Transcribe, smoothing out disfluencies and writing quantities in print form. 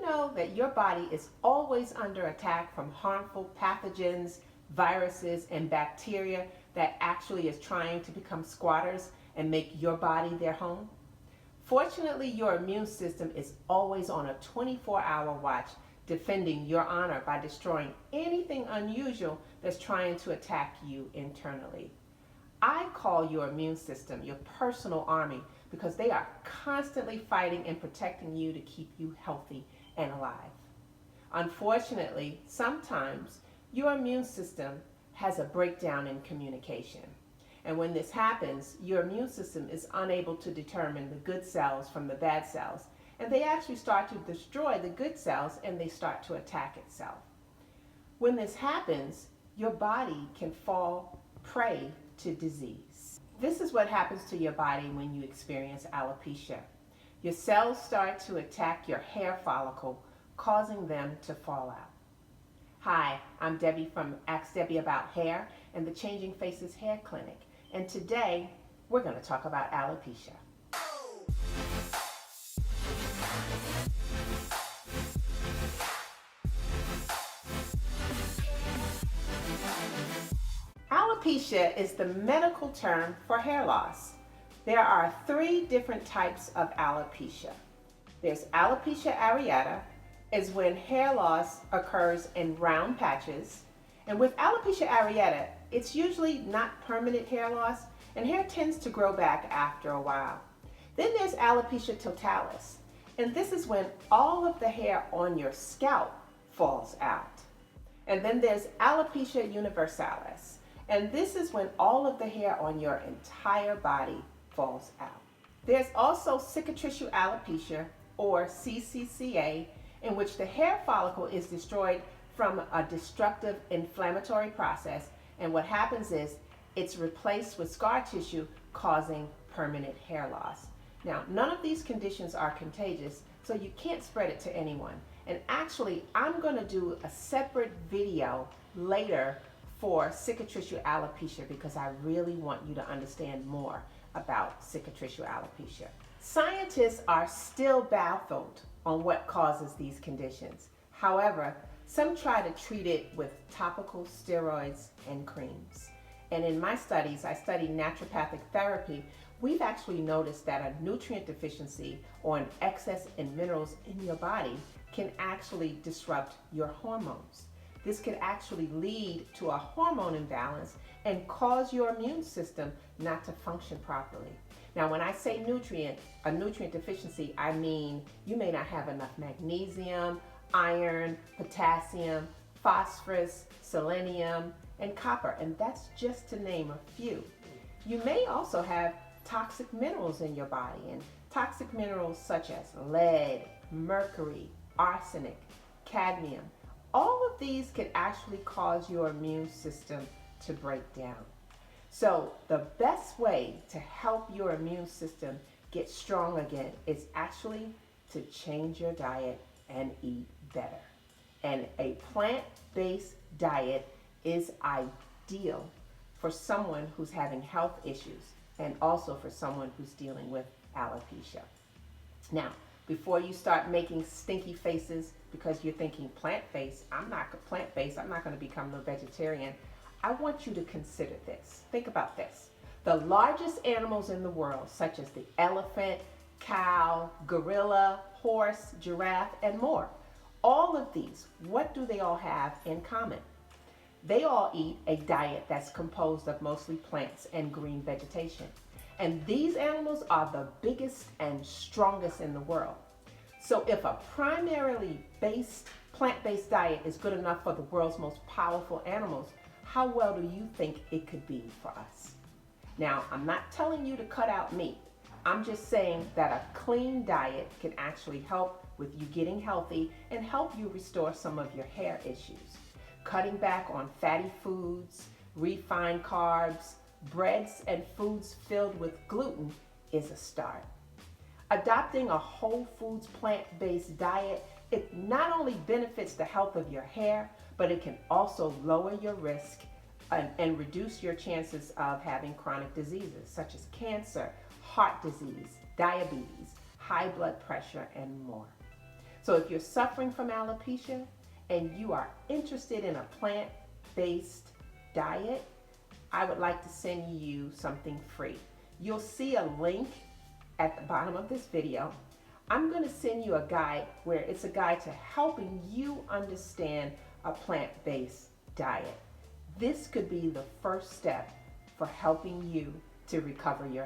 know that your body is always under attack from harmful pathogens, viruses, and bacteria that actually is trying to become squatters and make your body their home? Fortunately, your immune system is always on a 24-hour watch, defending your honor by destroying anything unusual that's trying to attack you internally. I call your immune system your personal army because they are constantly fighting and protecting you to keep you healthy and alive. Unfortunately, sometimes your immune system has a breakdown in communication. And when this happens, your immune system is unable to determine the good cells from the bad cells. And they actually start to destroy the good cells and they start to attack itself. When this happens, your body can fall prey to disease. This is what happens to your body when you experience alopecia. Your cells start to attack your hair follicle, causing them to fall out. Hi, I'm Debbie from Ask Debbie About Hair and the Changing Faces Hair Clinic. And today, we're going to talk about alopecia. Alopecia is the medical term for hair loss. There are 3 different types of alopecia. There's alopecia areata, is when hair loss occurs in round patches. And with alopecia areata, it's usually not permanent hair loss, and hair tends to grow back after a while. Then there's alopecia totalis, and this is when all of the hair on your scalp falls out. And then there's alopecia universalis, and this is when all of the hair on your entire body falls out. There's also cicatricial alopecia, or CCCA, in which the hair follicle is destroyed from a destructive inflammatory process, and what happens is it's replaced with scar tissue, causing permanent hair loss. Now, none of these conditions are contagious, so you can't spread it to anyone. And actually, I'm going to do a separate video later for cicatricial alopecia because I really want you to understand more about cicatricial alopecia. Scientists are still baffled on what causes these conditions. However, some try to treat it with topical steroids and creams. And in my studies, I studied naturopathic therapy. We've actually noticed that a nutrient deficiency or an excess in minerals in your body can actually disrupt your hormones. This could actually lead to a hormone imbalance and cause your immune system not to function properly. Now, when I say a nutrient deficiency, I mean you may not have enough magnesium, iron, potassium, phosphorus, selenium, and copper, and that's just to name a few. You may also have toxic minerals in your body, and toxic minerals such as lead, mercury, arsenic, cadmium. All of these can actually cause your immune system to break down. So the best way to help your immune system get strong again is actually to change your diet and eat better. And a plant-based diet is ideal for someone who's having health issues and also for someone who's dealing with alopecia. Now, before you start making stinky faces because you're thinking plant-based, I'm not going to become a vegetarian, I want you to consider this. Think about this. The largest animals in the world, such as the elephant, cow, gorilla, horse, giraffe, and more, all of these, what do they all have in common? They all eat a diet that's composed of mostly plants and green vegetation. And these animals are the biggest and strongest in the world. So if a primarily plant-based diet is good enough for the world's most powerful animals, how well do you think it could be for us? Now, I'm not telling you to cut out meat. I'm just saying that a clean diet can actually help with you getting healthy and help you restore some of your hair issues. Cutting back on fatty foods, refined carbs, breads, and foods filled with gluten is a start. Adopting a whole foods plant-based diet, it not only benefits the health of your hair, but it can also lower your risk and reduce your chances of having chronic diseases such as cancer, heart disease, diabetes, high blood pressure, and more. So if you're suffering from alopecia and you are interested in a plant-based diet, I would like to send you something free. You'll see a link at the bottom of this video. I'm going to send you a guide where it's a guide to helping you understand a plant-based diet. This could be the first step for helping you to recover your